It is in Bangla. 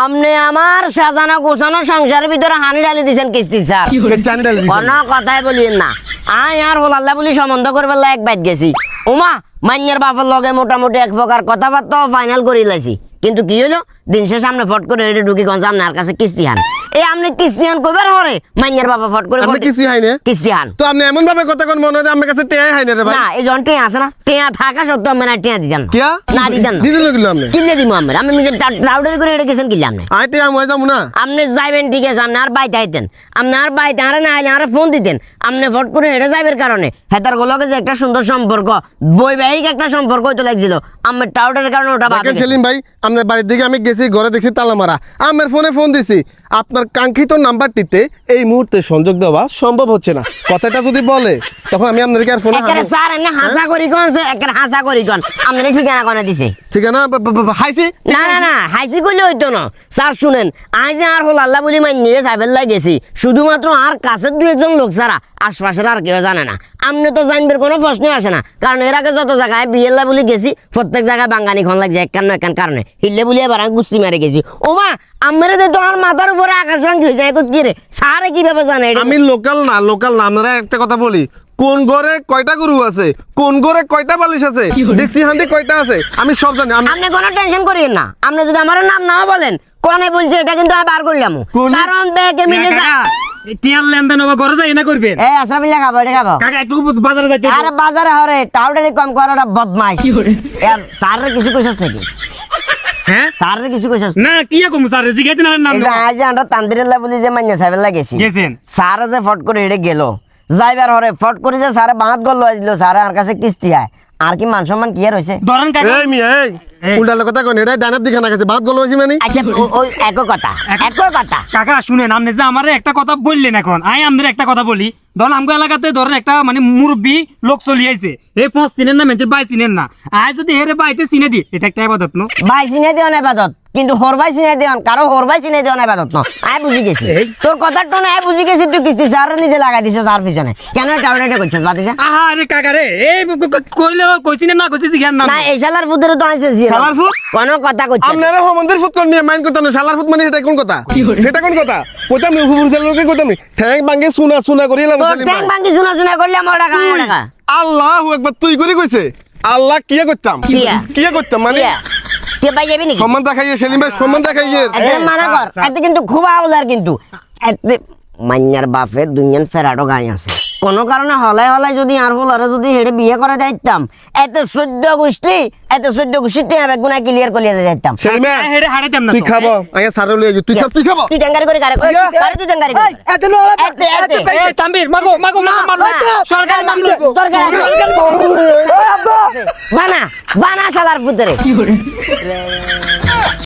আপনি আমার সাজানো গোছানো সংসারের ভিতরে হানি ডালি দিছেন কিস্তি স্যার কোনো কথাই বলিয়েন না আই আর হলাল্লা বলি সম্বন্ধ করবে এক বাইট গেছি ওমা মাইয়ার বাপের লগে মোটামুটি এক প্রকার কথাবার্তা ফাইনাল করে লাইছি কিন্তু কি হলো দিন শেষ সামনে ফট করে এটা ঢুকি গঞ্জ আপনার কাছে কিস্তি হান এই আপনি কিস্তি হান কইবার হরে মাইয়ার বাবা ফট করে কিস্তি হাই না কিস্তি হান তো আপনি এমন ভাবে কথা কোন মনে হয় আমার কাছে টেয়া হাই না রে ভাই না এই জন টেয়া আছে না টেয়া থাকা সত্ত্বেও আমি না টেয়া দিতাম কিয়া না দিতাম না দিদিন গেল আপনি কিলে দিমু আমি মিছে লাউডার করে এটা গেছেন কিলে আপনি আই টেয়া মই যামু না আপনি যাইবেন ঠিক আছে আপনি আর বাইতে আইতেন আপনি আর বাইতে আরে না আইলে আর ফোন দিতেন আপনি ফট করে হেঁটে যাইবের কারণে হেতার গোলকে যে একটা সুন্দর সম্পর্ক বৈবাহিক একটা সম্পর্ক হইতে লাগছিল আমার টাউডারের কারণে ওটা বাদ গেছে সেলিম ভাই আপনার বাড়ির দিকে আমি গেছি ঘরে দেখছি তালা মারা আমার ফোনে ফোন দিছি আপনার কাঙ্ক্ষিত নাম্বারটিতে এই মুহূর্তে সংযোগ দেওয়া সম্ভব হচ্ছে না কথাটা যদি বলে তখন আমি আপনাদেরকে আর ফোনে একেবারে স্যার এনে হাসা করি কোন একেবারে হাসা করি কোন আপনি ঠিকানা কোনে দিছে ঠিকানা হাইছি না না না হাইসি কইলে হইতো না স্যার শুনেন আজ যে আর হল আল্লাহ বলি মাই নিয়ে সাইবেল গেছি শুধুমাত্র আর কাছের দুই একজন লোক ছাড়া আশপাশের আর কেউ জানে না আপনি তো জানবের কোনো প্রশ্নই আসে না কারণ এর আগে যত জায়গায় বিয়েল্লা বলি গেছি প্রত্যেক জায়গায় বাঙ্গানি খন লাগছে এক কান কারণে হিললে বলি এবার আমি গুস্তি মারে গেছি ও মা আমার তো আমার মাথার উপরে আকাশ ভাঙ্গি হয়েছে এখন কি রে স্যারে কিভাবে জানে আমি লোকাল না আমরা একটা কথা বলি কোন ঘরে কয়টা গরু আছে কোন ঘরে কয়টা বালিশ আছে দেখছি হান্ডি কয়টা আছে আমি সব জানি আপনি কোনো টেনশন করিয়েন না আপনি যদি আমার নাম নাও বলেন কোনে বলছে এটা কিন্তু আমি বার করলাম কারণ ব্যাগে মিলে যা টিয়ার লেনদেন হবে ঘরে যাই না করবেন এই আসরাফিল্লা খাবো এটা খাবো কাকা একটু বাজারে যাইতে আরে বাজারে হরে টাউডারি কম করাটা বদমাইশ এর স্যারের কিছু কইছস নাকি হ্যাঁ স্যারের কিছু কইছস না কি কম স্যার জিগাইতে না নাম এই যে আজ আমরা তান্দিরেল্লা বলি যে মাইনা সাহেবের লাগেছি গেছেন স্যার যে ফট করে এটা গেল যাইবার হরে ফট করে যে স্যারে বাঁধ গল লই দিল স্যার আর কাছে কিস্তি আয় আর কি মান সম্মান কি আর হইছে ধরেন কাকা এই মিয়া এই উল্টা কথা কোন এটা ডানার দিকে না গেছে ভাত গলো হইছে মানে আচ্ছা ওই একই কথা কাকা শুনেন আপনি যে আমারে একটা কথা বললেন এখন আই আমাদের একটা কথা বলি ধরেন আমগো এলাকাতে ধরেন একটা মানে মুরব্বী লোক চলি আইছে এই পোস্ট চিনেন না মেঞ্চের বাই চিনেন না আই যদি হেরে বাইতে চিনে দি এটা একটা ইবাদত ন ভাই চিনে দিও না ইবাদত কিন্তু হরবাই চিনে দিও কারো হরবাই চিনে দিও না ইবাদত ন আই বুঝি গেছি তোর কথার তো না আই বুঝি গেছি তুই কিস্তি স্যার নিজে লাগাই দিছ স্যার পিছনে কেন টাউডারিটা করছস বাতিজা আহা রে কাকা রে এই কইলে কইছিনে না কইছি জিজ্ঞান না না এই শালার ফুদের তো আইছে শালার ফুট কোন কথা কইছ আপনারা হোমন্দের ফুট কোন মিয়া মাইন্ড করতে না শালার ফুট মানে এটা কোন কথা এটা কোন কথা কইতাম নি হুবুর জালকে কইতাম নি ঠ্যাং ভাঙে সুনা করিলাম তোর ট্যাং ভাঙ্গি শোনা করলে আমার টাকা আল্লাহু আকবার তুই করে কইছে আল্লাহ কিয়া করতাম কিয়া করতাম মানে কে ভাই যাবি নাকি সম্মান দেখাইয়ে সেলিম ভাই সম্মান দেখাইয়ে একদম মানা কর এতে কিন্তু খুব আউলার কিন্তু এতে মান্যার বাপে দুনিয়ান ফেরাটো গাই আছে কোন কারণে হলাই যদি আর হলারে যদি হেডে বিয়ে করে যাইতাম এতে 14 গোষ্ঠী টেয়া গুনা ক্লিয়ার করিয়ে যাইতাম সেলিম হেরে হারাইতাম না তুই খাবো আগে সারে লই তুই খাবো তুই টাঙ্গারি করে কারে তুই টাঙ্গারি করে এত নোলা এতে এই তাম্বির মাগো মারলো সরকার মামলা বানা শালার পুত্রে